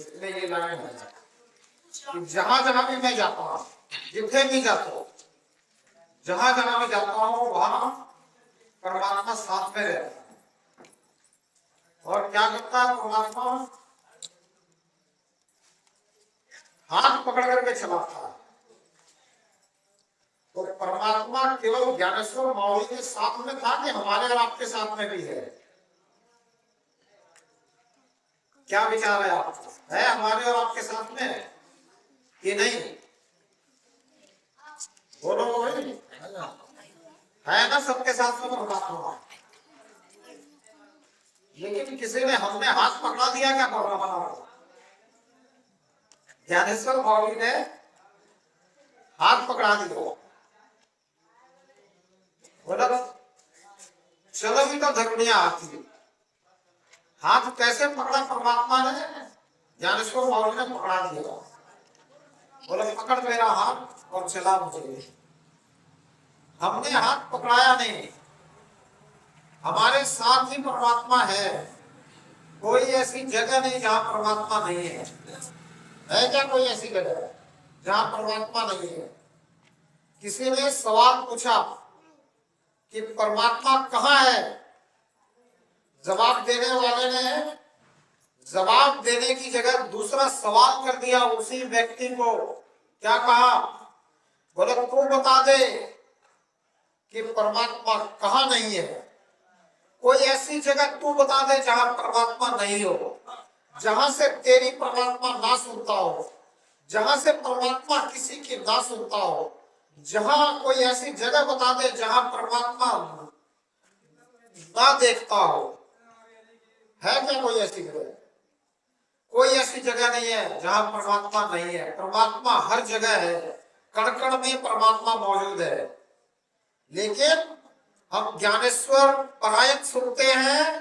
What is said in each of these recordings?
इसलिए ये लाइन है कि जहां जहां भी मैं जाता हूँ, जिथे भी जाता हूँ, जहां जहां मैं जाता हूँ वहां परमात्मा साथ में रहता है। और क्या करता है परमात्मा? हाथ पकड़ करके चलाता है। तो परमात्मा केवल ज्ञानेश्वर मावली के साथ में था कि हमारे और आपके साथ में भी है? क्या विचार है आपका? है हमारे और आपके साथ में कि नहीं? बोलो भाई, है ना सबके साथ में परमात्मा? लेकिन किसी ने हमने हाथ पकड़ा दिया क्या परमात्मा को? ज्ञानेश्वर मावली ने हाथ पकड़ा दिया, बोला चलो भी तो धर्मिया आती। हाथ कैसे पकड़ा परमात्मा ने? ज्ञानेश्वर मावली ने पकड़ा दिया, बोला पकड़ मेरा हाथ और चला मुझे। हमने हाथ पकड़ाया नहीं, हमारे साथ ही परमात्मा है। कोई ऐसी जगह नहीं जहां परमात्मा नहीं है। है क्या कोई ऐसी जगह जहां परमात्मा नहीं है? किसी ने सवाल पूछा कि परमात्मा कहाँ है? जवाब देने वाले ने जवाब देने की जगह दूसरा सवाल कर दिया उसी व्यक्ति को। क्या कहा? बोले तू बता दे कि परमात्मा कहाँ नहीं है। कोई ऐसी जगह तू बता दे जहां परमात्मा नहीं हो, जहां से तेरी परमात्मा ना सुनता हो, जहां से परमात्मा किसी की ना सुनता हो। जहां कोई ऐसी जगह बता दे जहां परमात्मा ना देखता हो। है क्या कोई ऐसी जगह? कोई ऐसी जगह नहीं है जहां परमात्मा नहीं है। परमात्मा हर जगह है, कण कण में परमात्मा मौजूद है। लेकिन हम ज्ञानेश्वर परायण सुनते हैं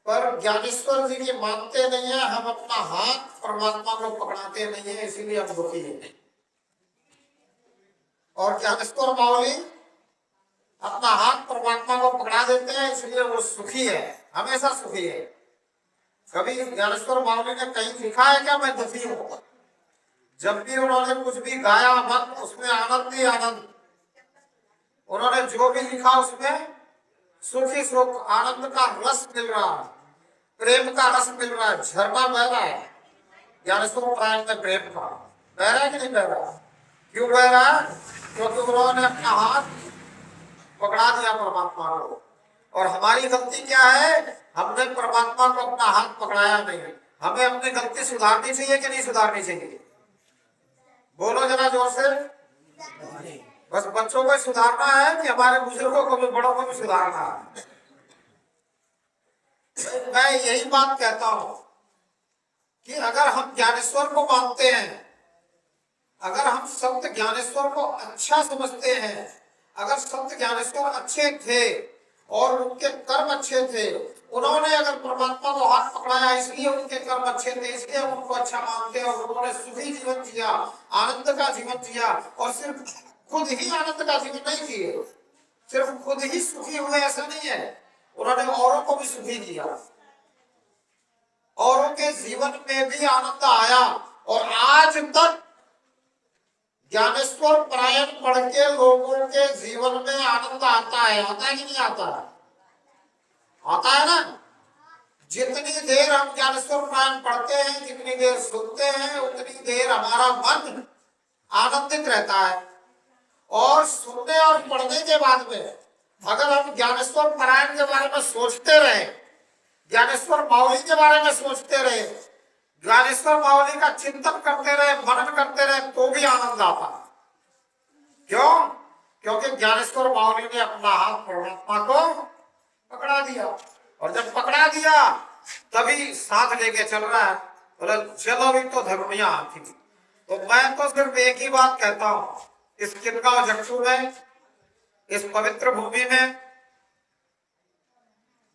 पर ज्ञानेश्वर जी की मानते नहीं है। हम अपना हाथ परमात्मा को पकड़ाते नहीं है, इसीलिए हम दुखी हैं। और ज्ञानेश्वर मावली अपना हाथ परमात्मा को पकड़ा देते हैं, इसलिए वो सुखी है, हमेशा सुखी है। कभी ज्ञानेश्वर मावली ने कहीं लिखा है क्या मैं दुखी हूं? जब भी उन्होंने कुछ भी गाया मन उसमें आनंद ही आनंद। उन्होंने जो भी लिखा उसमें सुख ही सुख, आनंद का रस मिल रहा है, प्रेम का रस मिल रहा है, झरना बह रहा है। ज्ञानेश्वर परायण में प्रेम का बह रहा है कि नहीं बह रहा? क्यों बह रहा है? क्योंकि उन्होंने अपना हाथ पकड़ा दिया परमात्मा को। और हमारी गलती क्या है? हमने परमात्मा को अपना हाथ पकड़ाया नहीं। हमें अपनी गलती सुधारनी चाहिए कि नहीं सुधारनी चाहिए? बोलो जरा जोर से। बस बच्चों को सुधारना है कि हमारे बुजुर्गों को भी, बड़ों को भी सुधारना है? मैं यही बात कहता हूं कि अगर हम ज्ञानेश्वर को मानते हैं, अगर हम संत ज्ञानेश्वर को अच्छा समझते हैं, अगर संत ज्ञानेश्वर अच्छे थे और उनके कर्म अच्छे थे, उन्होंने अगर परमात्मा को हाथ पकड़ाया इसलिए उनके कर्म अच्छे थे, इसलिए उनको अच्छा मानते हैं और उन्होंने सुखी जीवन जिया, आनंद का जीवन जिया। और सिर्फ खुद ही आनंद का जीवन नहीं जिए, सिर्फ खुद ही सुखी हुए ऐसा नहीं है, उन्होंने औरों को भी सुखी किया। औरों के जीवन में भी आनंद आया। और आज तक ज्ञानेश्वर परायण पढ़ के लोगों के जीवन में आनंद आता है। आता है कि नहीं आता? आता है ना? जितनी देर हम ज्ञानेश्वर परायण पढ़ते हैं, जितनी देर सुनते हैं, उतनी देर हमारा मन आनंदित रहता है। और सुनने और पढ़ने के बाद में अगर हम ज्ञानेश्वर परायण के बारे में सोचते रहे, ज्ञानेश्वर मावली के बारे में सोचते रहे, ज्ञानेश्वर मावली का चिंतन करते रहे, मनन करते रहे, तो भी आनंद आता। क्यों? क्योंकि ज्ञानेश्वर मावली ने अपना हाथ परमात्मा को पकड़ा दिया। और जब पकड़ा दिया तभी साथ लेके चल रहा है। बोला चलो भी तो धर्मिया आती। तो मैं तो सिर्फ एक ही बात कहता हूं इस किनगांव जगतू में, इस पवित्र भूमि में,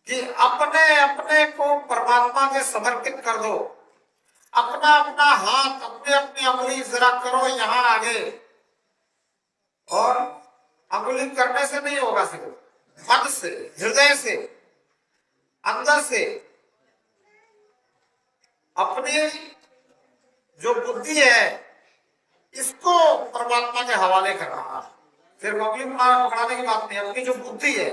कि अपने अपने को परमात्मा के समर्पित कर दो। अपना अपना हाथ, अपनी अपनी अंगुली जरा करो यहां आगे। और अंगुली करने से नहीं होगा, सिर्फ मन से, हृदय से, अंदर से अपनी जो बुद्धि है इसको परमात्मा के हवाले करना। फिर मौलिक पकड़ाने की बात नहीं, अपनी जो बुद्धि है,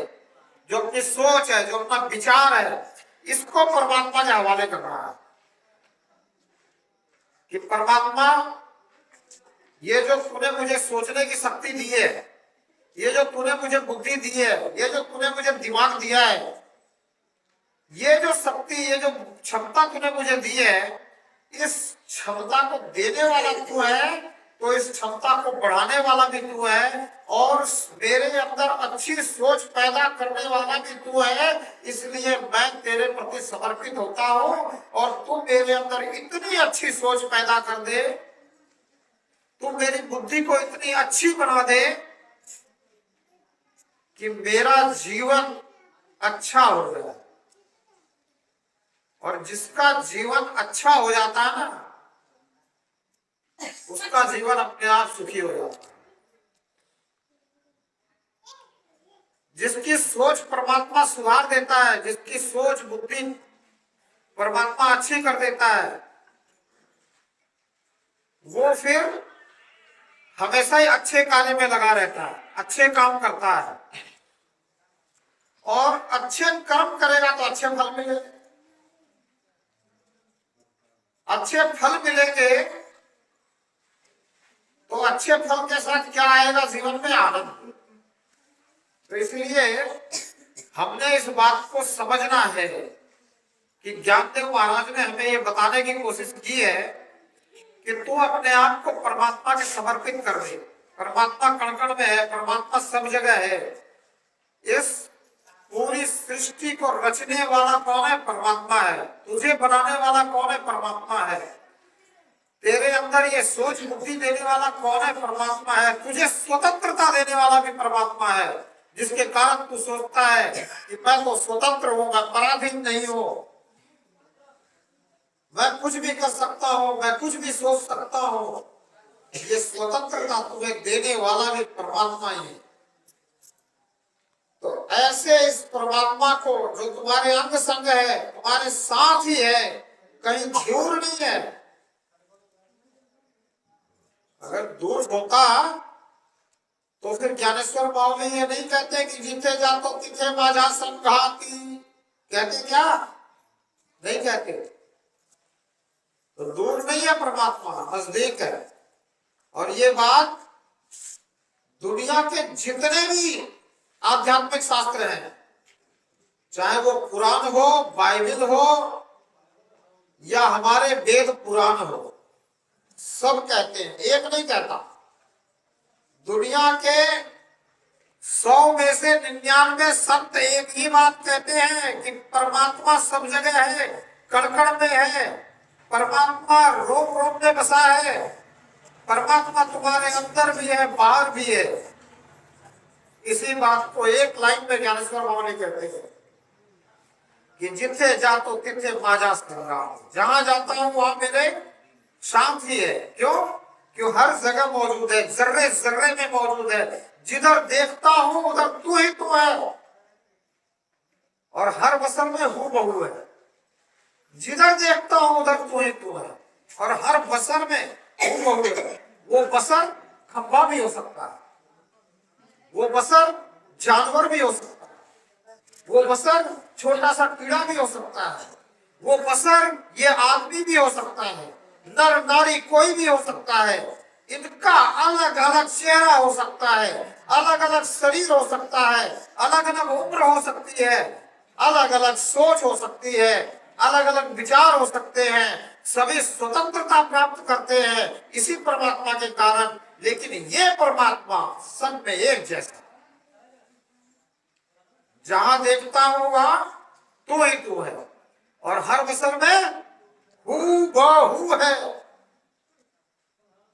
जो अपनी सोच है, जो अपना विचार है, इसको परमात्मा के हवाले करना है कि परमात्मा ये जो तूने मुझे सोचने की शक्ति दी है, ये जो तूने मुझे बुद्धि दी है, ये जो तूने मुझे दिमाग दिया है, ये जो शक्ति, ये जो क्षमता तूने मुझे दी है, इस क्षमता को देने वाला तू है, तो इस क्षमता को बढ़ाने वाला भी तू है, और मेरे अंदर अच्छी सोच पैदा करने वाला भी तू है। इसलिए मैं तेरे प्रति समर्पित होता हूं, और तू मेरे अंदर इतनी अच्छी सोच पैदा कर दे, तू मेरी बुद्धि को इतनी अच्छी बना दे कि मेरा जीवन अच्छा हो जाए। और जिसका जीवन अच्छा हो जाता है ना, उसका जीवन अपने आप सुखी हो जाता है। जिसकी सोच परमात्मा सुधार देता है, जिसकी सोच बुद्धि परमात्मा अच्छी कर देता है, वो फिर हमेशा ही अच्छे कार्य में लगा रहता है, अच्छे काम करता है, और अच्छे कर्म करेगा तो अच्छे फल मिलेंगे। अच्छे फल मिलेंगे तो अच्छे फल के साथ क्या आएगा जीवन में? आनंद। तो इसलिए हमने इस बात को समझना है कि ज्ञानदेव महाराज ने हमें ये बताने की कोशिश की है कि तू अपने आप को परमात्मा के समर्पित कर दे। परमात्मा कण कण में है, परमात्मा सब जगह है। इस पूरी सृष्टि को रचने वाला कौन है? परमात्मा है। तुझे बनाने वाला कौन है? परमात्मा है। तेरे अंदर ये सोच बुद्धि देने वाला कौन है? परमात्मा है। तुझे स्वतंत्रता देने वाला भी परमात्मा है, जिसके कारण तू सोचता है कि मैं तो स्वतंत्र हूँ, मैं पराधीन नहीं हूँ, मैं कुछ भी कर सकता हूँ, मैं कुछ भी सोच सकता हूँ। ये स्वतंत्रता तुम्हें देने वाला भी परमात्मा ही है। तो ऐसे इस परमात्मा को, जो तुम्हारे अंग संग है, तुम्हारे साथ ही है, कहीं दूर नहीं है। अगर दूर होता तो फिर ज्ञानेश्वर बावली ये नहीं कहते कि जिथे जातो तिथे माझा संघाती। कहते क्या? नहीं कहते। तो दूर नहीं है परमात्मा, नजदीक है। और ये बात दुनिया के जितने भी आध्यात्मिक शास्त्र हैं, चाहे वो पुराण हो, बाइबल हो, या हमारे वेद पुराण हो, सब कहते हैं, एक नहीं कहता। दुनिया के 100 में से 99 संत एक ही बात कहते हैं कि परमात्मा सब जगह है, कण कण में है, परमात्मा रोम रोम में बसा है, परमात्मा तुम्हारे अंदर भी है, बाहर भी है। इसी बात को एक लाइन में ज्ञानेश्वर बावली कहते हैं कि जिथे जातो तिथे माझा संग्राम। जहां जाता हूं वहां मेरे शांति है। क्यों? क्यों हर जगह मौजूद है, जर्रे जर्रे में मौजूद है। जिधर देखता हूं उधर तू ही तू है, और हर बसर में हूं बहू है। जिधर देखता हूं उधर तू ही तू है, और हर बसर में हूं बहू है। वो बसर खंबा भी हो सकता है, वो बसर जानवर भी हो सकता है, वो बसर छोटा सा कीड़ा भी हो सकता है, वो बसर ये आदमी भी हो सकता है, नर नारी कोई भी हो सकता है। इनका अलग अलग चेहरा हो सकता है, अलग अलग शरीर हो सकता है, अलग अलग उम्र हो सकती है, अलग अलग सोच हो सकती है, अलग अलग विचार हो सकते हैं। सभी स्वतंत्रता प्राप्त करते हैं इसी परमात्मा के कारण। लेकिन ये परमात्मा सब में एक जैसा, जहां देखता हूं वहां तू ही तू है, और हर बसर में हू बहु है।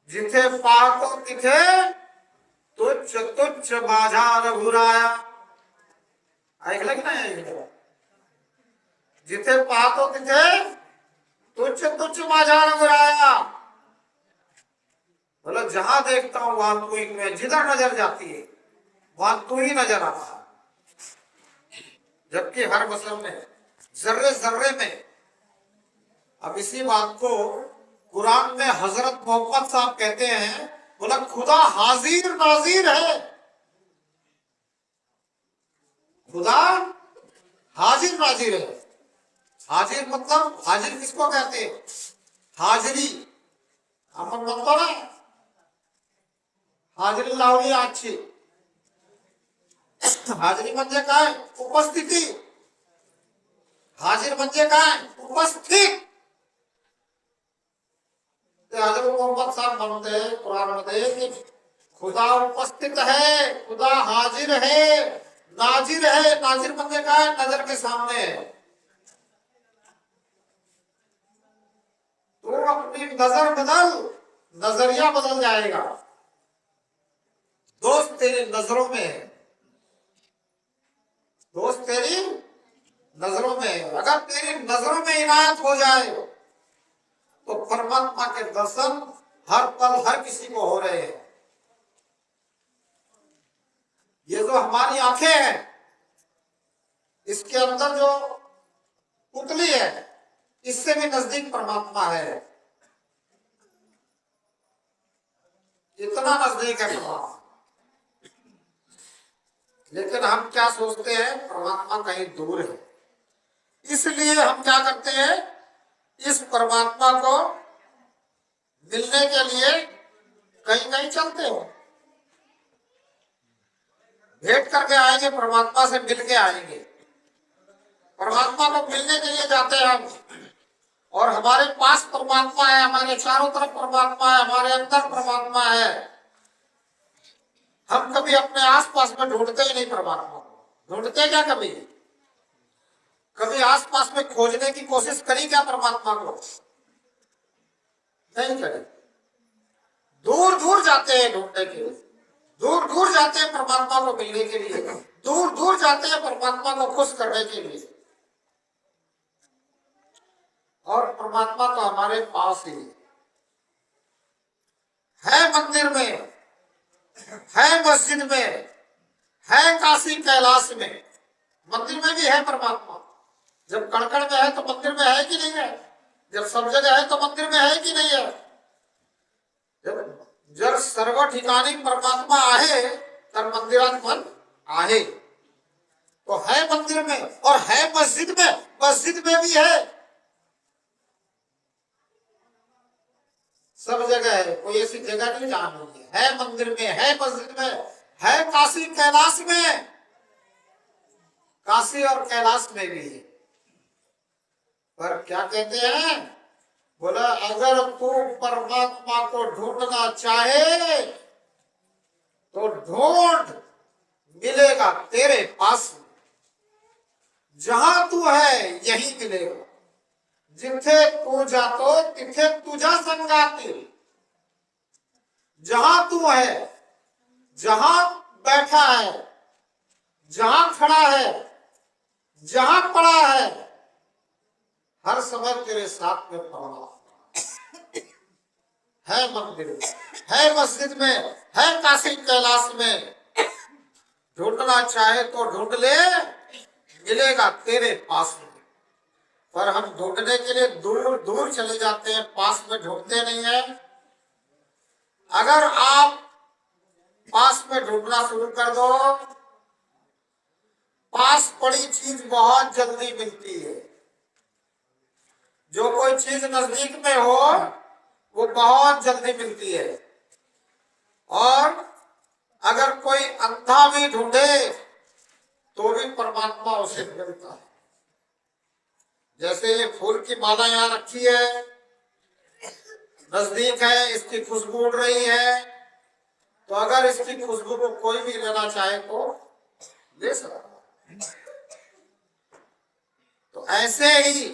जिथे पाहतो तिथे तुच्छ तुच्छ माझा रघुराया। ऐकलं की नाही? जिथे पाहतो तिथे तुच्छ तुच्छ माझा रघुराया। मतलब जहां देखता हूं वहां तू ही है, जिधर नजर जाती है वहां तू ही नजर आता है। जबकि हर बसर में, जर्रे जर्रे में। अब इसी बात को कुरान में हजरत मोहम्मद साहब कहते हैं, बोला खुदा हाजिर नाजिर है। खुदा हाजिर नाजिर है। हाजिर मतलब हाजिर किसको कहते हैं? हाजिरी आपण म्हणतो ना, हाजिरी लावली आजची। हाजिरी म्हणजे काय? उपस्थिती। हाजिर म्हणजे काय? उपस्थित। हजरत मोहम्मद साहब म्हणते हैं कुरान मध्ये कि खुदा उपस्थित है, खुदा हाजिर है, नाजिर है। नाजिर म्हणजे काय? नजर के सामने है। तो अपनी नजर बदल, नजरिया बदल जाएगा। दोस्त तेरी नजरों में है, दोस्त तेरी नजरों में है। अगर तेरी नजरों में इनायत हो जाए तो परमात्मा के दर्शन हर पल हर किसी को हो रहे हैं। ये जो हमारी आंखें हैं, इसके अंदर जो पुतली है, इससे भी नजदीक परमात्मा है। इतना नजदीक है परमात्मा। लेकिन हम क्या सोचते हैं? परमात्मा कहीं दूर है। इसलिए हम क्या करते हैं? इस परमात्मा को मिलने के लिए कहीं कहीं चलते हैं। भेंट करके आएंगे, परमात्मा से मिल के आएंगे। परमात्मा को मिलने के लिए जाते हैं हम, और हमारे पास परमात्मा है, हमारे चारों तरफ परमात्मा है, हमारे अंदर परमात्मा है। हम कभी अपने आसपास में ढूंढते ही नहीं परमात्मा को। ढूंढते क्या? कभी कभी आसपास में खोजने की कोशिश करी क्या परमात्मा को? नहीं करी। दूर दूर जाते हैं ढूंढने के लिए, दूर दूर जाते हैं परमात्मा को मिलने के लिए, दूर दूर जाते हैं परमात्मा को खुश करने के लिए। और परमात्मा तो हमारे पास ही है। मंदिर में है, मस्जिद में है, काशी कैलाश में। मंदिर में भी है परमात्मा। जब कणकण में है तो मंदिर में है कि नहीं है? जब सब जगह है तो मंदिर में है कि नहीं है? जब सर्व ठिकाणी परमात्मा आहे तर मंदिरात पण आहे। तो है मंदिर में और है मस्जिद में। मस्जिद में भी है, सब जगह है। कोई ऐसी जगह नहीं जहां नहीं है। मंदिर में है, मस्जिद में है, काशी कैलाश में। काशी और कैलाश में भी है। पर क्या कहते हैं? बोला अगर तू परमात्मा को ढूंढना चाहे तो ढूंढ, मिलेगा तेरे पास। जहां तू है यही मिलेगा। जिथे तू जातो तिथे तुझा संगाती। जहां तू है, जहां बैठा है, जहां खड़ा है, जहां पड़ा है, हर समय तेरे साथ में परमात्मा है। मंदिर में है, मस्जिद में है, काशी कैलाश में। ढूंढना चाहे तो ढूंढ ले, मिलेगा तेरे पास में। पर हम ढूंढने के लिए दूर दूर चले जाते हैं, पास में ढूंढते नहीं है। अगर आप पास में ढूंढना शुरू कर दो, पास पड़ी चीज बहुत जल्दी मिलती है। जो कोई चीज नजदीक में हो वो बहुत जल्दी मिलती है। और अगर कोई अंधा भी ढूंढे तो भी परमात्मा उसे मिलता है। जैसे ये फूल की माला यहाँ रखी है, नजदीक है, इसकी खुशबू उड़ रही है, तो अगर इसकी खुशबू को कोई भी लेना चाहे तो ले सकता। तो ऐसे ही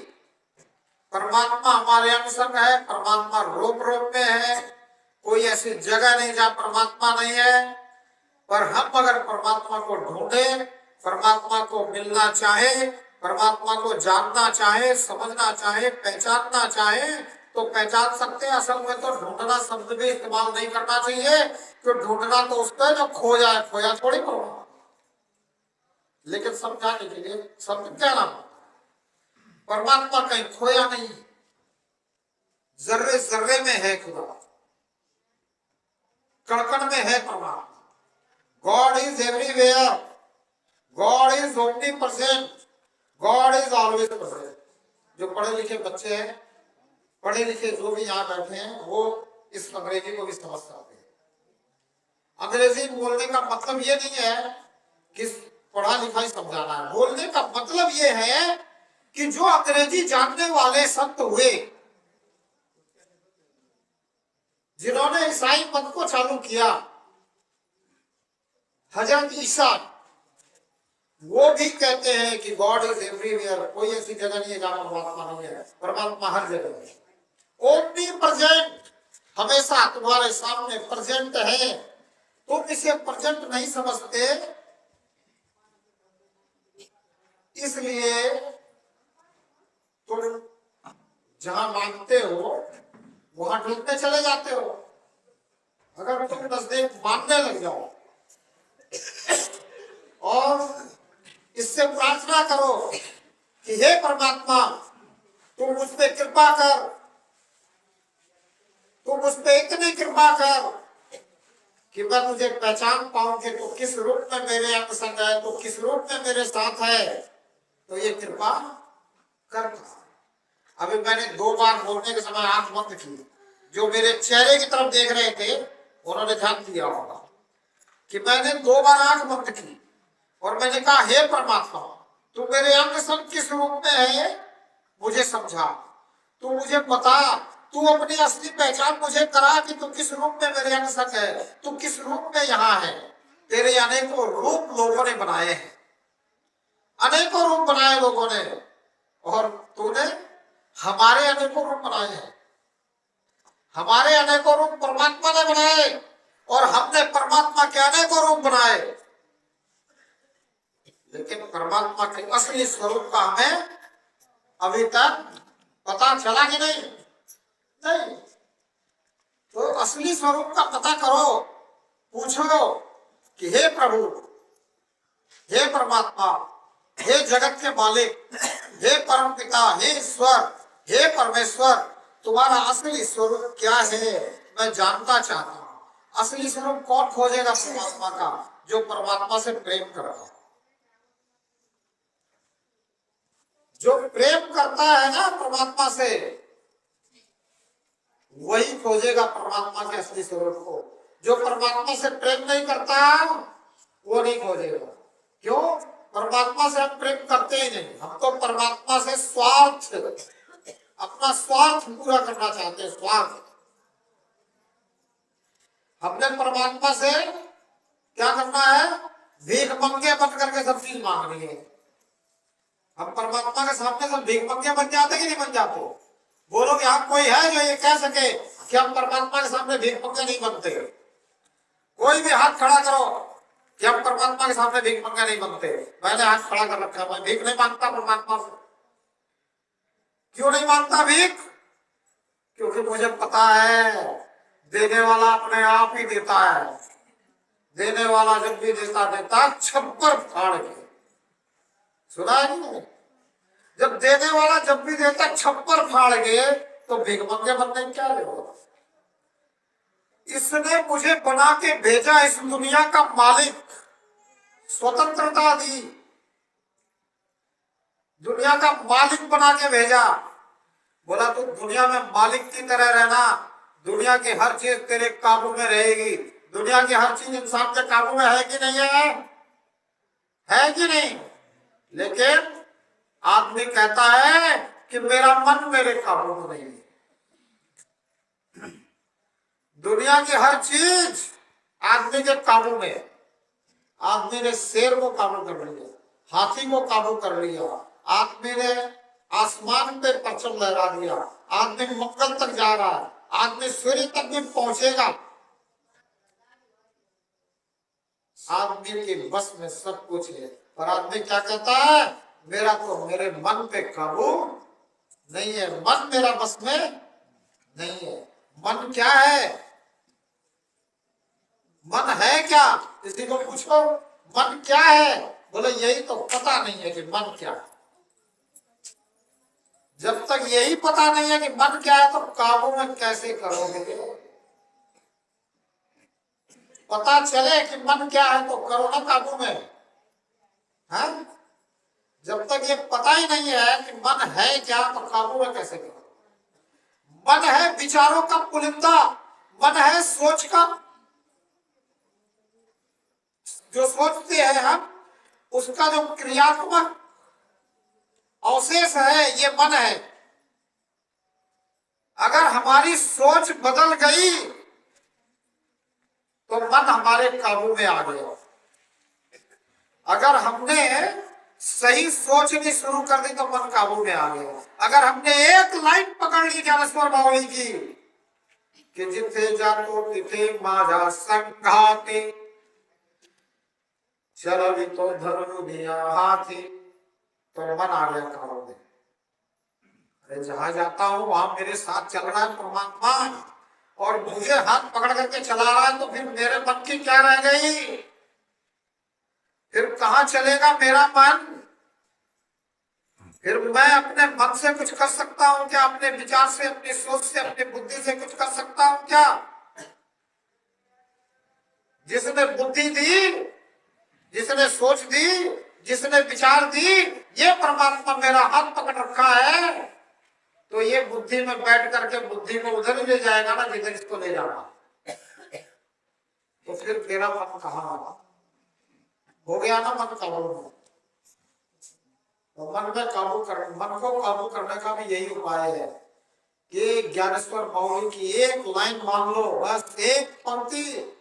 परमात्मा हमारे अनुसंग है। परमात्मा रूप रूप में है। कोई ऐसी जगह नहीं जहां परमात्मा नहीं है। पर हम अगर परमात्मा को ढूंढे, परमात्मा को मिलना चाहे, परमात्मा को जानना चाहे, समझना चाहे, पहचानना चाहे तो पहचान सकते हैं। असल में तो ढूंढना शब्द भी इस्तेमाल नहीं करना चाहिए, क्योंकि ढूंढना तो उसको है जो खो जाए, खोया थोड़ी परमात्मा। लेकिन समझाने के लिए शब्द क्या नाम, परमात्मा कहीं खोया नहीं। जर्रे जर्रे में है खुदा, कण में है परमात्मा। God is everywhere, God is omni present, God is always present. जो पढ़े लिखे बच्चे हैं, पढ़े लिखे जो भी यहाँ बैठे हैं, वो इस अंग्रेजी को भी समझ सकते हैं। अंग्रेजी बोलने का मतलब ये नहीं है कि पढ़ा लिखा ही समझाना है। बोलने का मतलब ये है कि जो अंग्रेजी जानने वाले संत हुए, जिन्होंने ईसाई मत को चालू किया, हजरत ईसा, वो भी कहते हैं कि गॉड इज एवरीवेयर। कोई ऐसी जगह नहीं है जहां परमात्मा नहीं है, परमात्मा हर जगह है। ओमनी प्रेजेंट, हमेशा तुम्हारे सामने प्रेजेंट है। तुम इसे प्रेजेंट नहीं समझते, इसलिए तुम जहां मानते हो वहां ढूंढते चले जाते हो। अगर तुम नजदीक मानने लग जाओ और इससे प्रार्थना करो कि हे परमात्मा, तुम मुझ पे कृपा कर, तुम मुझ पे इतनी कृपा कर कि मैं तुझे पहचान पाऊं कि तू किस रूप में मेरे अंग संग है, तू किस रूप में मेरे साथ है, तो ये कृपा कर। अभी मैंने 2 बार बोलने के समय आंख बंद की। जो मेरे चेहरे की तरफ देख रहे थे उन्होंने ध्यान दिया होगा कि मैंने 2 बार आंख बंद की और मैंने कहा, हे परमात्मा, तू मेरे अंग संग किस रूप में है मुझे समझा, तू मुझे बता, तू अपनी असली पहचान मुझे करा कि तू किस रूप में मेरे अंग संग है, तू किस रूप में यहाँ है। तेरे अनेकों रूप लोगों ने बनाए हैं, अनेकों रूप बनाए लोगों ने, और तूने हमारे अनेकों रूप बनाए हैं। हमारे अनेकों रूप परमात्मा ने बनाए और हमने परमात्मा के अनेकों रूप बनाए, लेकिन परमात्मा के असली स्वरूप का हमें अभी तक पता चला कि नहीं? नहीं। तो असली स्वरूप का पता करो, पूछो कि हे प्रभु, हे परमात्मा, हे जगत के मालिक, हे परम पिता, हे ईश्वर, हे परमेश्वर, तुम्हारा असली स्वरूप क्या है मैं जानना चाहता हूं। असली स्वरूप कौन खोजेगा? परमात्मा का, जो परमात्मा से प्रेम करता है। जो प्रेम करता है ना परमात्मा से, वही खोजेगा परमात्मा के असली स्वरूप को। जो परमात्मा से प्रेम नहीं करता वो नहीं खोजेगा। क्यों? परमात्मा से हम प्रेम करते ही नहीं। हम तो परमात्मा से स्वार्थ, अपना स्वार्थ पूरा करना चाहते हैं। स्वार्थ। हमने परमात्मा से क्या करना है? भीख मंगे बन करके सब चीज मांगनी है। हम परमात्मा के सामने सब भीख मंगे बन जाते कि नहीं बन जाते? बोलो कि आप कोई है जो ये कह सके कि हम परमात्मा के सामने भीख मंगे नहीं बनते? कोई भी हाथ खड़ा करो कि हम परमात्मा के सामने भीख मंगे नहीं बनते। मैंने हाथ खड़ा कर रखा, मैं भीख नहीं मांगता परमात्मा से। क्यों नहीं मांगता भीख? क्योंकि मुझे पता है देने वाला अपने आप ही देता है। देने वाला जब भी देता छप्पर फाड़ के। सुना है नहीं? जब देने वाला जब भी देता छप्पर फाड़ के, तो भीख मंगे बनने में क्या देखो? इसने मुझे बना के भेजा, इस दुनिया का मालिक, स्वतंत्रता दी, दुनिया का मालिक बना के भेजा। बोला तू दुनिया में मालिक की तरह रहना, दुनिया की हर चीज तेरे काबू में रहेगी। दुनिया की हर चीज इंसान के काबू में है कि नहीं है? है कि नहीं? लेकिन आदमी कहता है कि मेरा मन मेरे काबू में नहीं है। दुनिया की हर चीज आदमी के काबू में। आदमी ने शेर को काबू कर लिया, हाथी को काबू कर लिया, आदमी ने आसमान पे परचम लहरा दिया, आदमी मंगल तक जा रहा है, आदमी सूर्य तक भी पहुंचेगा। आदमी के बस में सब कुछ है, पर आदमी क्या कहता है? मेरा तो मेरे मन पे काबू नहीं है, मन मेरा बस में नहीं है। मन क्या है? मन है क्या? किसी को पूछो मन क्या है, बोले यही तो पता नहीं है कि मन क्या है। जब तक यही पता नहीं है कि मन क्या है तो काबू में कैसे करोगे। पता चले कि मन क्या है तो करो ना काबू में, है? जब तक ये पता ही नहीं है कि मन है क्या तो काबू में कैसे करो। मन है विचारों का पुलिंदा, मन है सोच का, जो सोचते हैं हम उसका जो क्रियात्मक अवशेष है ये मन है। अगर हमारी सोच बदल गई तो मन हमारे काबू में आ गया। अगर हमने सही सोचनी शुरू कर दी तो मन काबू में आ गया। अगर हमने एक लाइन पकड़ ली ज्ञानेश्वर बावली की कि जिथे जातो तिथे माझा संघाते चल तो धर्म दिया हाथी, तो मन आ गया काबू में। अरे जहां जाता हूं वहां मेरे साथ चल रहा है परमात्मा और मुझे हाथ पकड़ करके चला रहा है, तो फिर मेरे मन की क्या रह गई? फिर कहां चलेगा मेरा मन? फिर मैं अपने मन से कुछ कर सकता हूं क्या? अपने विचार से, अपनी सोच से, अपनी बुद्धि से कुछ कर सकता हूं क्या? जिसने बुद्धि दी, जिसने सोच दी, जिसने विचार दी, ये परमात्मा मेरा हाथ पकड़ रखा है, तो ये बुद्धि में बैठ करके बुद्धि को उधर ही ले जाएगा ना जिधर इसको ले जाना। तो फिर मेरा मन कहाँ हो गया ना? मन काबू में। तो मन को काबू करने का भी यही उपाय है कि ज्ञानेश्वर बावली की एक लाइन मान लो, बस एक पंक्ति,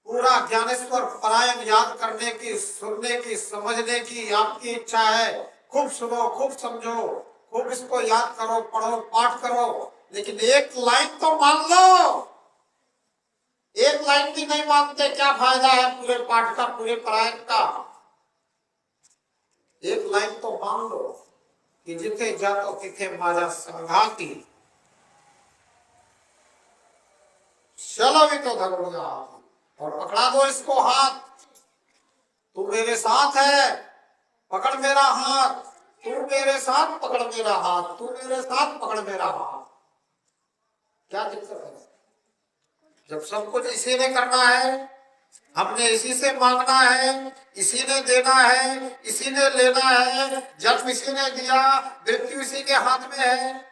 पूरा ज्ञानेश्वर पारायण याद करने की, सुनने की, समझने की आपकी इच्छा है। खूब सुनो, खूब समझो, खूब इसको याद करो, पढ़ो, पाठ करो, लेकिन एक लाइन तो मान लो। एक लाइन भी नहीं मानते, क्या फायदा है पूरे पाठ का, पूरे पारायण का? एक लाइन तो मान लो कि जिथे जातो तिथे माझा संघाती, चलो भी तो धर्म और पकड़ा दो इसको हाथ। तू मेरे साथ है, पकड़ मेरा हाथ, तू मेरे साथ पकड़ मेरा हाथ, तू मेरे साथ पकड़ मेरा हाथ। क्या दिक्कत है? जब सब कुछ इसी ने करना है, हमने इसी से मांगना है, इसी ने देना है, इसी ने लेना है, जन्म इसी ने दिया, मृत्यु इसी के हाथ में है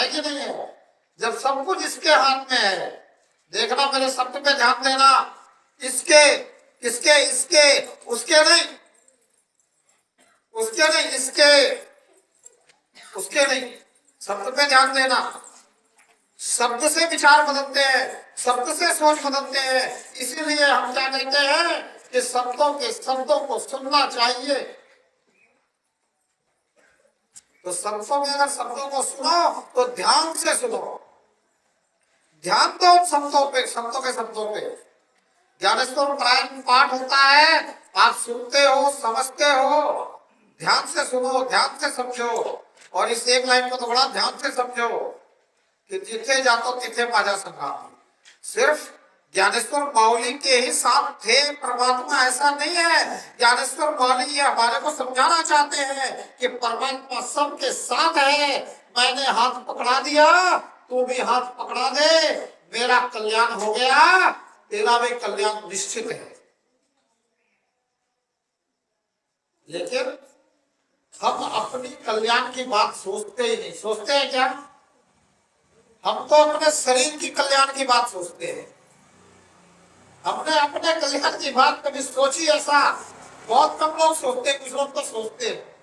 कि नहीं है? जब सब कुछ इसके हाथ में है, देखना मेरे शब्द पे ध्यान देना, इसके, इसके, इसके, उसके नहीं, उसके नहीं, इसके, उसके नहीं, शब्द पे ध्यान देना। शब्द से विचार बदलते हैं, शब्द से सोच बदलते हैं। इसीलिए हम क्या कहते हैं कि शब्दों को सुनना चाहिए। तो शब्दों में अगर शब्दों को सुनो तो ध्यान से सुनो, ध्यान दो उन शब्दों पे, शब्दों पे। ज्ञानेश्वर पारायण पाठ होता है, आप सुनते हो, समझते हो, ध्यान से सुनो, ध्यान से समझो, और इस एक लाइन को तो बड़ा ध्यान से समझो कि जिथे जातो तिथे माझा संघाती। सिर्फ ज्ञानेश्वर बावली के ही साथ थे परमात्मा, ऐसा नहीं है। ज्ञानेश्वर बावली ये हमारे को समझाना चाहते हैं कि परमात्मा सबके साथ है। मैंने हाथ पकड़ा दिया, तू भी हाथ पकड़ा दे, मेरा कल्याण हो गया, तेरा भी कल्याण निश्चित है। लेकिन हम अपनी कल्याण की बात सोचते ही नहीं। सोचते हैं क्या? हम तो अपने शरीर की कल्याण की बात सोचते हैं। हमने अपने कल्याण की बात कभी सोची? ऐसा बहुत कम लोग सोचते हैं। कुछ लोग तो सोचते हैं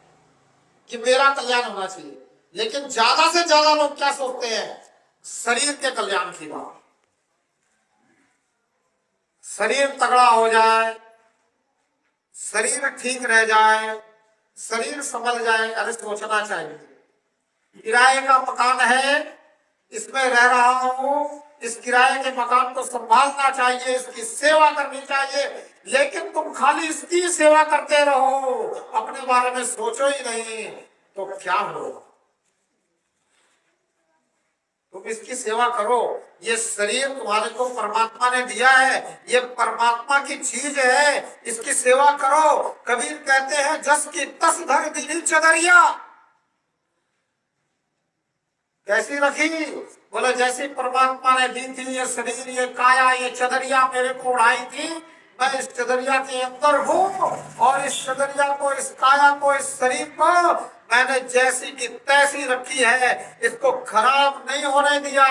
कि मेरा कल्याण होना चाहिए, लेकिन ज्यादा से ज्यादा लोग क्या सोचते हैं? शरीर के कल्याण की बात। शरीर तगड़ा हो जाए, शरीर ठीक रह जाए, शरीर संभल जाए, अरे सोचना चाहिए। किराए का मकान है, इसमें रह रहा हूं, इस किराए के मकान को संभालना चाहिए, इसकी सेवा करनी चाहिए, लेकिन तुम खाली इसकी सेवा करते रहो, अपने बारे में सोचो ही नहीं, तो क्या होगा? तुम इसकी सेवा करो। ये शरीर तुम्हारे को परमात्मा ने दिया है, ये परमात्मा की चीज है, इसकी सेवा करो। कबीर कहते हैं जस की तस धर दीनी चदरिया, कैसी रखी? बोले जैसी परमात्मा ने दी थी ये शरीर, ये काया, ये चदरिया मेरे को उड़ाई थी, मैं इस चदरिया के अंदर हूँ और इस चदरिया को, इस काया को, इस शरीर को मैंने जैसी की तैसी रखी है। इसको खराब नहीं होने दिया,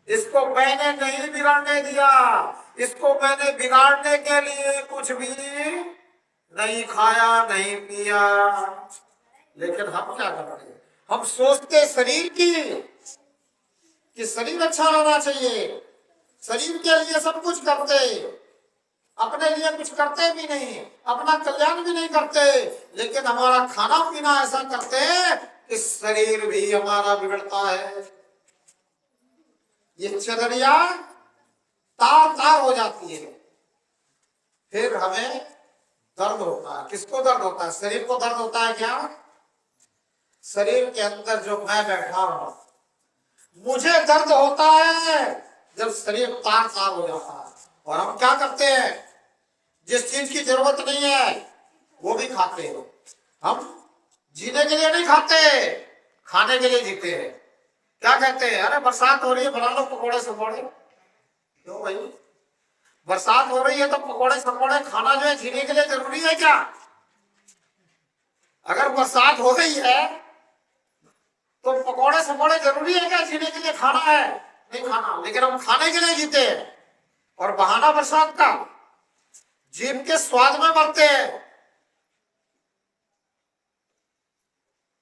इसको मैंने नहीं बिगाड़ने दिया, इसको मैंने बिगाड़ने के लिए कुछ भी नहीं खाया, नहीं पिया। लेकिन हम क्या करते हैं? हम सोचते शरीर की कि शरीर अच्छा रहना चाहिए, शरीर के लिए सब कुछ करते, अपने लिए कुछ करते भी नहीं, अपना कल्याण भी नहीं करते, लेकिन हमारा खाना पीना ऐसा करते हैं कि शरीर भी हमारा बिगड़ता है। ये चदरिया तार तार हो जाती है, फिर हमें दर्द होता है। किसको दर्द होता है? शरीर को दर्द होता है क्या? शरीर के अंदर जो मैं बैठा हूं, मुझे दर्द होता है जब शरीर तार तार हो जाता है। और हम क्या करते हैं? जिस चीज की जरूरत नहीं है वो भी खाते हैं। हम जीने के लिए नहीं खाते, खाने के लिए जीते हैं। क्या कहते हैं? अरे बरसात हो रही है, बना लो पकौड़े सकोड़े। क्यों भाई? बरसात हो रही है तो पकौड़े सकोड़े खाना जो है जीने के लिए जरूरी है क्या? अगर बरसात हो रही है तो पकौड़े सकोड़े जरूरी है क्या जीने के लिए? खाना है, नहीं खाना, लेकिन हम खाने के लिए जीते हैं। और बहाना बरसात का, जीभ के स्वाद में मरते हैं,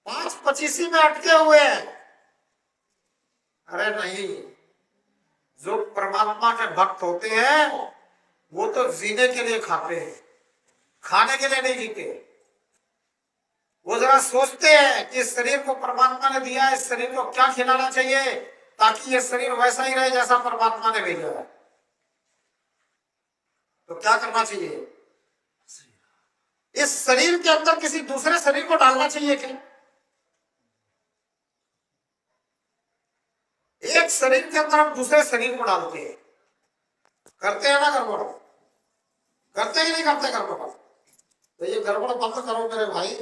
5-25 में अटके हुए हैं। अरे नहीं, जो परमात्मा के भक्त होते हैं वो तो जीने के लिए खाते हैं, खाने के लिए नहीं जीते। वो जरा सोचते हैं कि इस शरीर को परमात्मा ने दिया है, इस शरीर को क्या खिलाना चाहिए ताकि ये शरीर वैसा ही रहे जैसा परमात्मा ने भेजा है। तो क्या करना चाहिए? इस शरीर के अंदर किसी दूसरे शरीर को डालना चाहिए क्या? एक शरीर के अंदर हम दूसरे शरीर को डालते हैं, करते हैं ना गड़बड़? करते ही नहीं करते गड़बड़? तो ये गड़बड़ बंद करो मेरे भाई,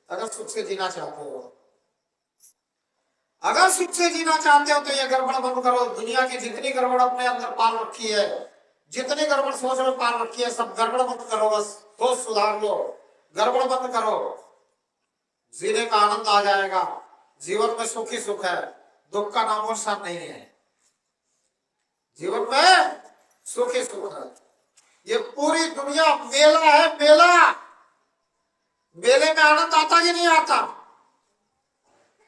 अगर सुख से जीना चाहते हो। अगर सुख से जीना चाहते हो तो ये गड़बड़ बंद करो। दुनिया की जितनी गड़बड़ अपने अंदर पाल रखी है, जितनी गड़बड़ सोच में पाल रखी है, सब गड़बड़ बंद करो। बस सोच सुधार लो, गड़बड़ बंद करो, जीने का आनंद आ जाएगा। जीवन में सुख ही सुख है, दुख का नामो निशान नहीं है। जीवन में सुख ही सुख है। ये पूरी दुनिया मेला है, मेला। मेले में आनंद आता कि नहीं आता?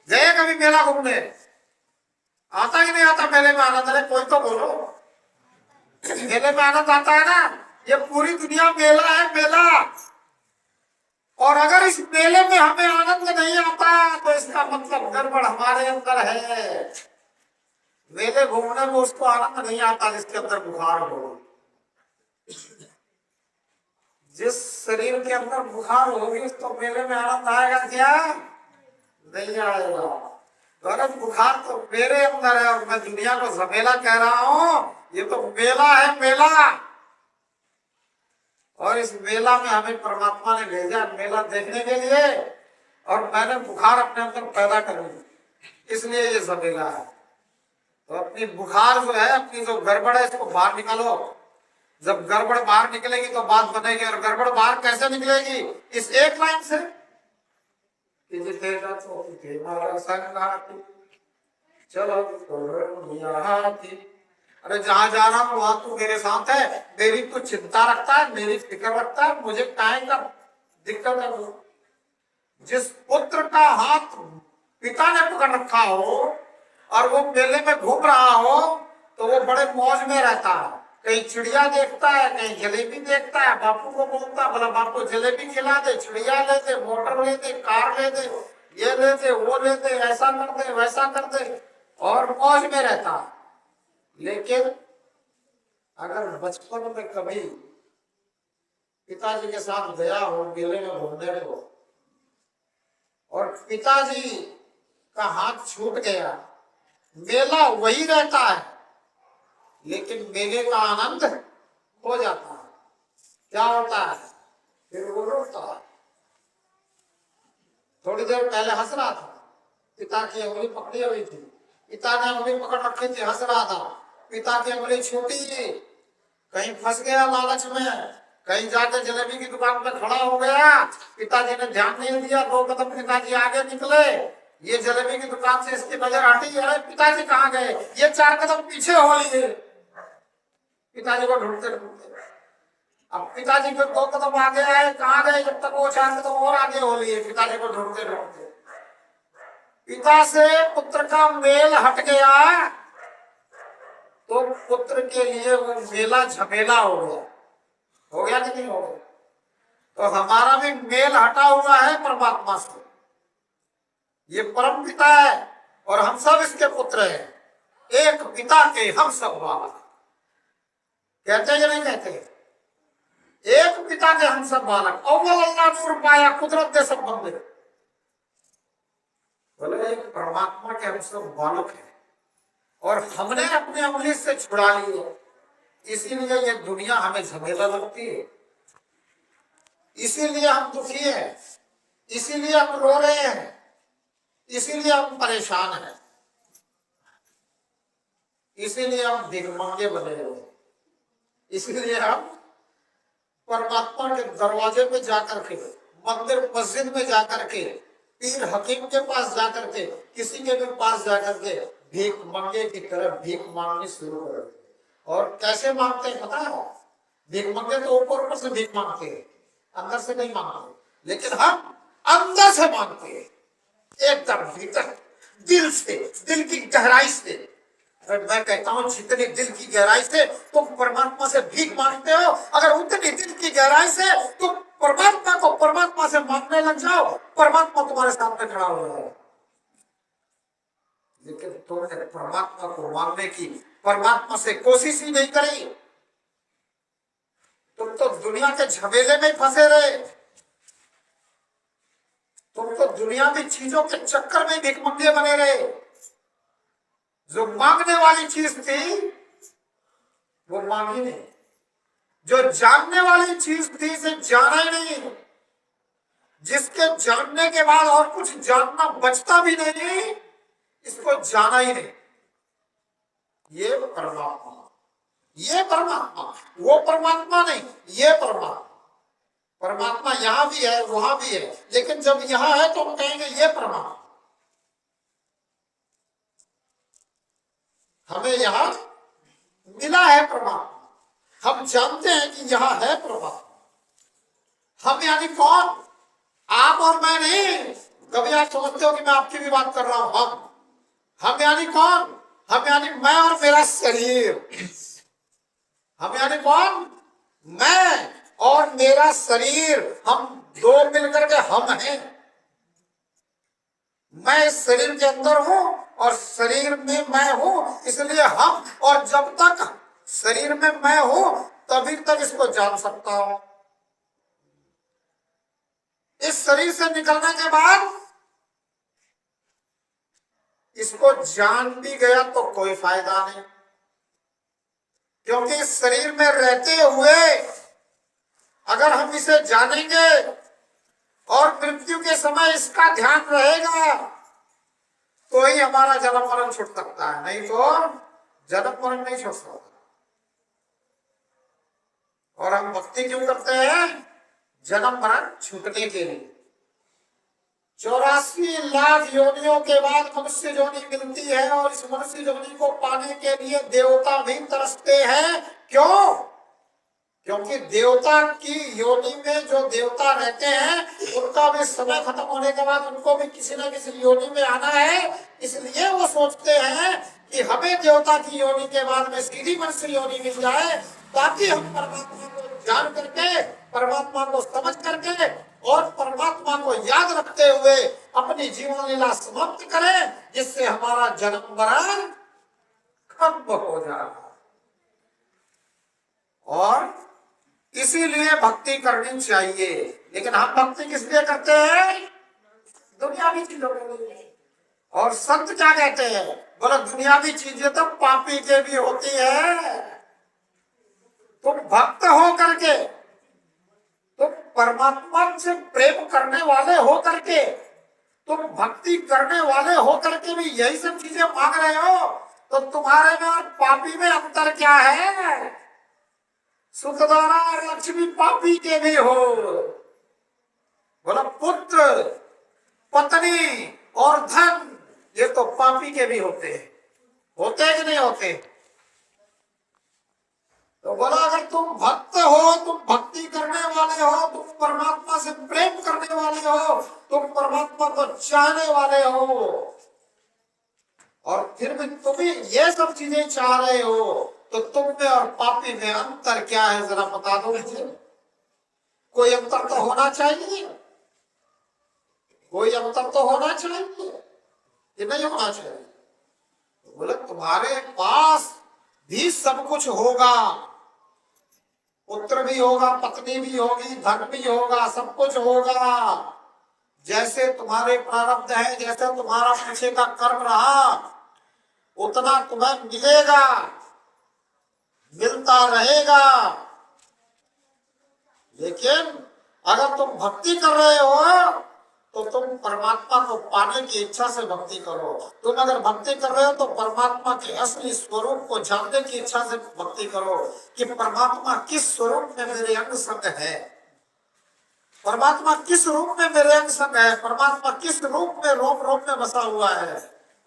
गए कभी मेला घूमने? आता कि नहीं आता मेले में आनंद? अरे कोई तो बोलो, मेले में आनंद आता है ना? ये पूरी दुनिया मेला है, मेला। और अगर इस मेले में हमें आनंद नहीं आता तो इसका मतलब गड़बड़ हमारे अंदर है। मेले घूमने में उसको आनंद नहीं आता जिसके अंदर बुखार हो। जिस शरीर के अंदर बुखार होगी तो मेले में आनंद आएगा क्या? नहीं आएगा। गरज बुखार तो मेरे अंदर है और मैं दुनिया को झमेला कह रहा हूं। ये तो मेला है, मेला। और इस मेला में हमें परमात्मा ने भेजा मेला देखने के लिए, और मैंने बुखार अपने अंदर पैदा कर ली, इसलिए ये झमेला है। तो अपनी बुखार जो है, अपनी जो गड़बड़ है, इसको बाहर निकालो। जब गड़बड़ बाहर निकलेगी तो बात बनेगी। और गड़बड़ बाहर कैसे निकलेगी? इस एक लाइन से, चलो अरे जहां जा रहा हूं वहां तू मेरे साथ है, मेरी तो चिंता रखता है, मेरी फिक्र रखता है, मुझे काहे का दिक्कत है? जिस पुत्र का हाथ पिता ने पकड़ रखा हो और वो मेले में घूम रहा हो तो वो बड़े मौज में रहता है। कहीं चिड़िया देखता है, कहीं जलेबी देखता है, बापू को बोलता है बोला बापू जलेबी खिला दे, चिड़िया ले दे, मोटर ले दे, कार ले दे, ये ले दे, वो ले दे, ऐसा कर दे, वैसा कर दे, और मौज में रहता है। लेकिन अगर बचपन में कभी पिताजी के साथ गया हो मेले में घूमने को और पिताजी का हाथ छूट गया, मेला वही रहता है लेकिन मेले का आनंद हो जाता है। क्या होता है? फिर वो रोता है। थोड़ी देर पहले हंस रहा था, पिता की उंगली पकड़ी हुई थी, पिता ने उंगली पकड़ रखी थी, हंस रहा था, पिता की उंगली छूटी, कहीं फंस गया लालच में, कहीं जाकर जलेबी की दुकान पर खड़ा हो गया, पिताजी ने ध्यान नहीं दिया, 2 कदम पिताजी आगे निकले, ये जलेबी की दुकान से इसकी नजर हटी है, पिताजी कहाँ गए, ये 4 कदम पीछे हो लिए, पिताजी को ढूंढते ढूंढते, अब पिताजी को 2 कदम आगे आए, कहाँ गए, जब तक वो 4 कदम और आगे हो लिए, पिताजी को ढूंढते ढूंढते, पिता से पुत्र का मेल हट गया, तो पुत्र के लिए वो मेला झमेला हो गया कि नहीं हो गया। तो हमारा भी मेल हटा हुआ है परमात्मा से, ये परम पिता है और हम सब इसके पुत्र हैं, एक पिता के हम सब बालक, कहते या नहीं कहते, एक पिता के हम सब बालक, अव्वल अल्लाह नूर पाया कुदरत दे सब बंदे, बोले एक परमात्मा के हम सब बालक हैं और हमने अपनी उंगली से छुड़ा ली है, इसीलिए ये दुनिया हमें झमेला लगती है, इसीलिए हम दुखी हैं, इसीलिए हम रो रहे हैं, इसीलिए हम परेशान हैं, इसीलिए हम भिखमंगे बने हुए, इसीलिए हम परमात्मा के दरवाजे पे जाकर के, मंदिर मस्जिद में जाकर के, पीर हकीम के पास जाकर के, किसी के भी पास जाकर के भीख मंगे की तरह भीख मांगनी शुरू कर देते। और कैसे मांगते हैं पता है, भीख मंगे तो ऊपर ऊपर से भीख मांगते हैं, अंदर से नहीं मांगते, लेकिन हम अंदर से मांगते हैं, एकदम भीतर, दिल से, दिल की गहराई से। मैं कहता हूँ जितनी दिल की गहराई से तुम परमात्मा से भीख मांगते हो, अगर उतनी दिल की गहराई से तुम परमात्मा को परमात्मा से मांगने लग जाओ, परमात्मा तुम्हारे सामने खड़ा हो जाएगा। लेकिन तुमने परमात्मा को मांगने की, परमात्मा से कोशिश ही नहीं करी, तुम तो दुनिया के झमेले में फंसे रहे, तुम तो दुनिया की चीजों के चक्कर में भिखमंगे बने रहे। जो मांगने वाली चीज थी वो मांगी नहीं, जो जानने वाली चीज थी इसे जाना ही नहीं, जिसके जानने के बाद और कुछ जानना बचता भी नहीं, इसको जाना ही नहीं। ये परमात्मा, ये परमात्मा, वो परमात्मा नहीं, ये परमात्मा। परमात्मा यहां भी है वहां भी है, लेकिन जब यहां है तो हम कहेंगे ये परमात्मा। हमें यहां मिला है परमात्मा, हम जानते हैं कि यहां है परमात्मा। हम यानी कौन, आप और मैं नहीं, कभी आप समझते हो कि मैं आपकी भी बात कर रहा हूं। हम यानी कौन, हम यानी मैं और मेरा शरीर। हम यानी कौन, मैं और मेरा शरीर, हम दो मिलकर के हम हैं। मैं इस शरीर के अंदर हूं और शरीर में मैं हूं, इसलिए हम, और जब तक शरीर में मैं हूं तभी तक इसको जान सकता हूं। इस शरीर से निकलने के बाद इसको जान भी गया तो कोई फायदा नहीं, क्योंकि इस शरीर में रहते हुए अगर हम इसे जानेंगे और मृत्यु के समय इसका ध्यान रहेगा तो ही हमारा जन्म मरण छूट सकता है, नहीं तो जन्म मरण नहीं छूट सकता। और हम भक्ति क्यों करते हैं, जन्म मरण छूटने के लिए। 84 लाख योनियों के बाद मनुष्य योनि मिलती है और इस मनुष्य योनि को पाने के लिए देवता भी तरसते हैं। क्यों? क्योंकि देवता की योनि में जो देवता रहते हैं उनका भी समय खत्म होने के बाद उनको भी किसी न किसी योनि में आना है, इसलिए वो सोचते हैं कि हमें देवता की योनि के बाद में सीधी मनुष्य योनि मिल जाए, ताकि हम परमात्मा को जान करके, परमात्मा को समझ करके और परमात्मा को याद रखते हुए अपनी जीवन लीला समाप्त करें, जिससे हमारा जन्म मरण खत्म हो जाए। और इसीलिए भक्ति करनी चाहिए। लेकिन हम भक्ति किस लिए करते हैं, दुनियावी चीजों के लिए। और संत क्या कहते हैं, बोला दुनियावी चीजें तो पापी के भी होती है। तुम भक्त हो करके, तुम परमात्मा से प्रेम करने वाले हो करके तुम भक्ति करने वाले होकर के भी यही सब चीजें मांग रहे हो, तो तुम्हारे में और पापी में अंतर क्या है? सुखदारा और लक्ष्मी पापी के भी हो। बोला पुत्र, पत्नी और धन, ये तो पापी के भी होते हैं। होते कि नहीं होते? तो बोला अगर तुम भक्त हो, तुम भक्ति करने वाले हो, तुम परमात्मा से प्रेम करने वाले हो, तुम परमात्मा को चाहने वाले हो, और फिर भी तुम ये सब चीजें चाह रहे हो, तो तुम में और पापी में अंतर क्या है जरा बता दो मुझे। कोई अंतर तो होना चाहिए, कोई अंतर तो होना चाहिए, ये नहीं होना चाहिए। तो बोले तुम्हारे पास भी सब कुछ होगा, पुत्र भी होगा, पत्नी भी होगी, धन भी होगा, सब कुछ होगा, जैसे तुम्हारे प्रारब्ध है, जैसे तुम्हारा पीछे का कर्म रहा उतना तुम्हें मिलेगा, मिलता रहेगा। लेकिन अगर तुम भक्ति कर रहे हो तो तुम परमात्मा को पाने की इच्छा से भक्ति करो। तुम अगर भक्ति कर रहे हो तो परमात्मा के असली स्वरूप को जानने की इच्छा से भक्ति करो कि परमात्मा किस स्वरूप में मेरे अंग संग है, परमात्मा किस रूप में मेरे अंग संग है, परमात्मा किस रूप में रोम रोम में बसा हुआ है,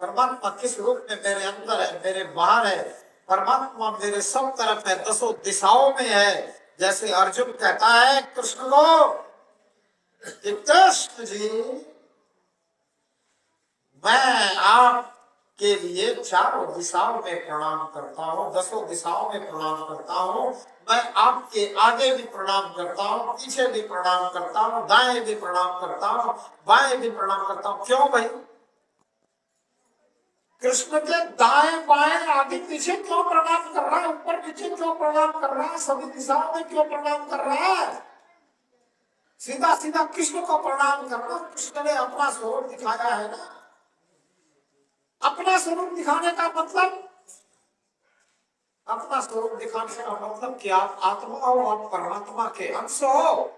परमात्मा किस रूप में मेरे अंदर है, मेरे बाहर है, परमात्मा मेरे सब तरफ है, दसों दिशाओं में है। जैसे अर्जुन कहता है कृष्ण को, कृष्ण जी मैं आपके लिए चारों दिशाओं में प्रणाम करता हूँ, दसों दिशाओं में प्रणाम करता हूँ, मैं आपके आगे भी प्रणाम करता हूँ, पीछे भी प्रणाम करता हूँ, दाएं भी प्रणाम करता हूँ, बाएं भी प्रणाम करता हूँ। क्यों भाई? कृष्ण के दाएं बाएं आगे पीछे क्यों प्रणाम कर रहा है, ऊपर नीचे क्यों प्रणाम कर रहा है, सभी दिशाओं में क्यों प्रणाम कर रहा है? सीधा सीधा कृष्ण को प्रणाम करना। कृष्ण ने अपना स्वरूप दिखाया है ना। अपना स्वरूप दिखाने का मतलब, अपना स्वरूप दिखाने का मतलब कि आप आत्मा हो, आप परमात्मा के अंश हो,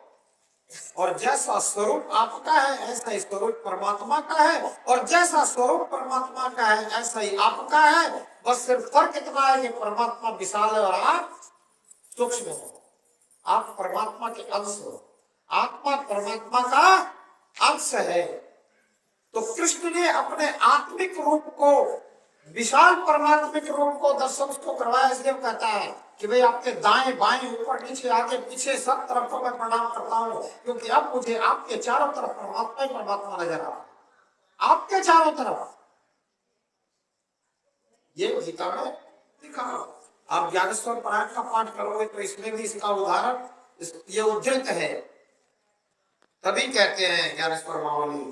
और जैसा स्वरूप आपका है ऐसा ही स्वरूप परमात्मा का है, और जैसा स्वरूप परमात्मा का है ऐसा ही आपका है। बस सिर्फ फर्क इतना है कि परमात्मा विशाल है और आप सूक्ष्म हो। आप परमात्मा के अंश हो, आत्मा परमात्मा का अंश है। तो कृष्ण ने अपने आत्मिक रूप को, विशाल परमात्मिक रूप को दर्शन को करवाया। इसलिए कहता है कि भाई आपके दाएं बाएं ऊपर नीचे आगे पीछे सब तरफ को मैं प्रणाम करता हूँ, क्योंकि अब मुझे आपके चारों तरफ परमात्मा ही परमात्मा नजर आ रहा है, आपके चारों तरफ। ये गीता में लिखा। आप ज्ञानेश्वर पारायण का पाठ करोगे तो इसमें भी इसका उदाहरण ये उद्धृत है। तभी कहते हैं ज्ञानेश्वर मावली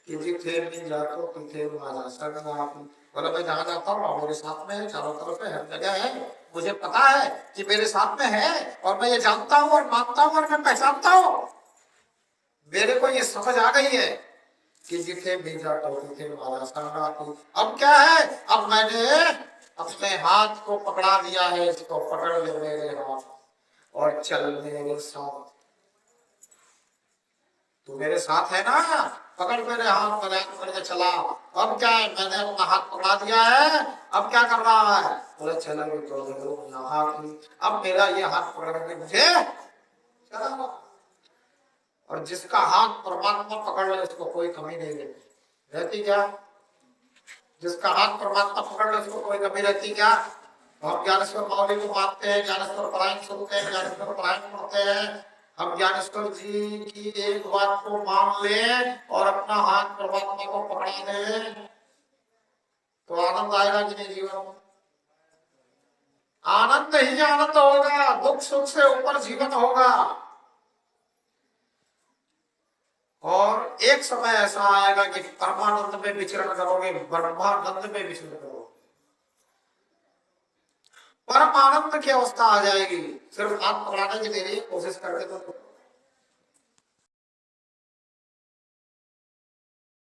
कि जिथे भी जातो तिथे माजा सगा आप। बोला मैं जहां जाता हूँ मेरे साथ में है, चारों तरफ है, हर जगह है, मुझे पता है कि मेरे साथ में है, और मैं ये जानता हूँ और मानता हूँ और मैं पहचानता हूँ। मेरे को ये समझ आ गई है कि जिथे भी जाता हूँ तिथे माजा सगा आप। अब क्या है, अब मैंने अपने हाथ को पकड़ा दिया है, इसको पकड़ ले मेरे हाथ और चल मेरे साथ। तू मेरे साथ है ना, पकड़ मेरे हाथ करके चला। अब क्या है, मैंने अपना हाथ पकड़ा दिया है, अब क्या कर रहा है? बोले चलो तो हाथ, अब मेरा ये हाथ पकड़ के मुझे चला। और जिसका हाथ परमात्मा पकड़ ले उसको कोई कमी नहीं रहती क्या? जिसका हाथ परमात्मा पकड़ ले उसको कोई कमी रहती क्या? हम ज्ञानेश्वर मावली को मानते हैं, ज्ञानेश्वर पारायण सुनते हैं, ज्ञानेश्वर पारायण पढ़ते हैं। हम ज्ञानेश्वर जी की एक बात को मान लें और अपना हाथ परमात्मा को पकड़ा दें तो आनंद आएगा कि नहीं जीवन में? आनंद ही आनंद होगा, दुख सुख से ऊपर जीवन होगा। और एक समय ऐसा आएगा कि परमानंद में विचरण करोगे, ब्रह्मानंद में विचरण करोगे, परम आनंद की अवस्था आ जाएगी। सिर्फ हाथ पकड़ाने की तेरी कोशिश करके तो